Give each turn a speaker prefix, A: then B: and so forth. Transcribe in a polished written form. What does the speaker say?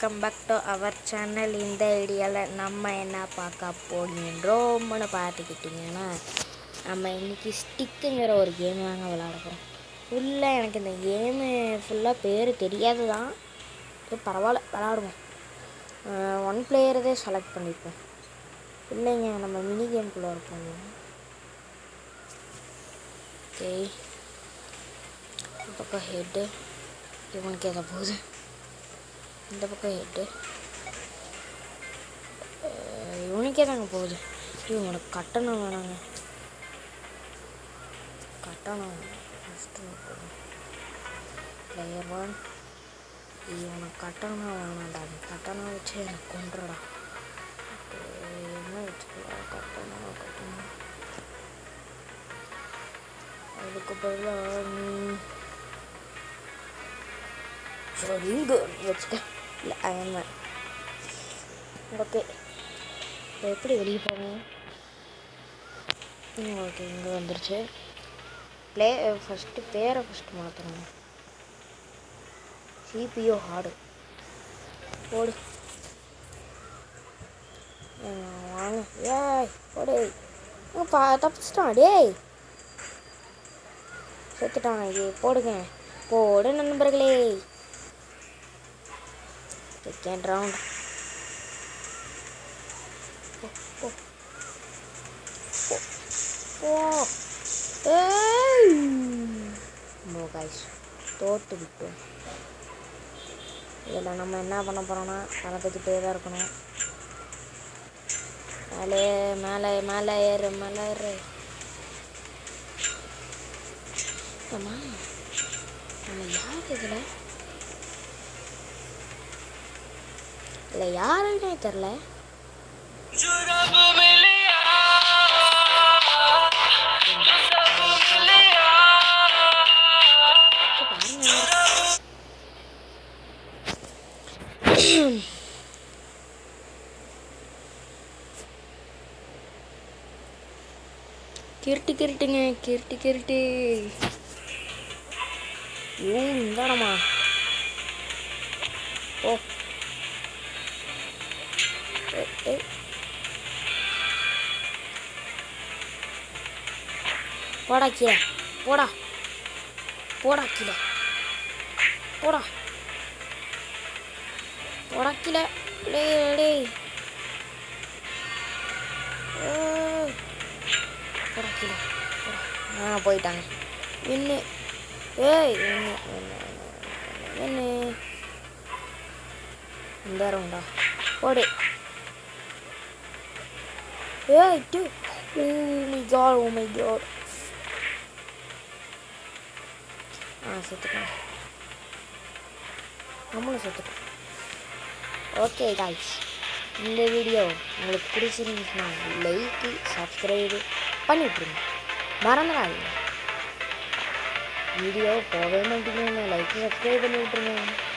A: Welcome back to our channel. இந்த ஐடியாவில் நம்ம என்ன பார்க்க போகின்றோம்னு பார்த்துக்கிட்டிங்கன்னா, நம்ம இன்றைக்கி ஸ்டிக்குங்கிற ஒரு கேம் தாங்க விளாட போகிறோம். ஃபுல்லாக எனக்கு இந்த கேமு ஃபுல்லாக பேர் தெரியாது தான், பரவாயில்ல விளாடுவோம். 1 பிளேயரதே செலக்ட் பண்ணிப்போம். இல்லைங்க, நம்ம மினி கேம்குள்ளே இருப்போம். ஓகே, இந்த பக்கம் ஹெட்டு இவனுக்கு எதை போகுது, இந்த பக்கம் ஹெட்டு இவனுக்கே தாங்க போகுது. இவனுக்கு கட்டணம் வேணாங்க, கட்டணம் ஃபஸ்ட்டு பிளேயர் 1. இவனுக்கு கட்டணம் வேணாண்டா, கட்டணம் வச்சு எனக்கு கொண்டுடா. என்ன வச்சுக்கலாம், கட்டணம் அதுக்கு பதிலாக இங்கே வச்சுக்க. இல்லை அயன்மேன். ஓகே, இப்போ எப்படி வெளியே போவோம்? ஓகே, இங்கே வந்துருச்சு. ஃபஸ்ட்டு பேரை ஃபஸ்ட்டு மாற்றணும். CPU ஹார்டு போடு. வாங்க, ஏய் போடு. தப்பிச்சிட்டான் டேய், செத்துட்டான். இது போடுங்க, போடு நண்பர்களே. Second round. தோற்று விட்டோம். இதில் நம்ம என்ன பண்ண போகிறோம்னா, பறந்துக்கிட்டே தான் இருக்கணும். மேலே மேலே மேலே ஏறு, மேலே ஏறு. ஆமா, நம்ம யார் இதில் இல்லை யாருன்னே தெரில. கிருட்டுங்க கிருட்டு. இந்தாடமா ஓ, போடா கீழே, போடா போடா கீழே, போடா போடா கீழே. டேய் போடா கீழே, போடா. போயிட்டாங்க. வின்னு. ஏய் வின்னு. இந்த ரவுண்டா போடு. ஏய் டூ. Oh my god. செத்துட்டேன், நம்மளும் செத்துட்டோம். ஓகே காய்ஸ், இந்த வீடியோ உங்களுக்கு பிடிச்சிருந்துச்சுன்னா லைக்கு சப்ஸ்கிரைபு பண்ணி விட்ருங்க, மறந்துடாதீங்க. வீடியோ போகவே மாட்டேங்குங்க, லைக்கு சப்ஸ்கிரைப் பண்ணி விட்ருங்க.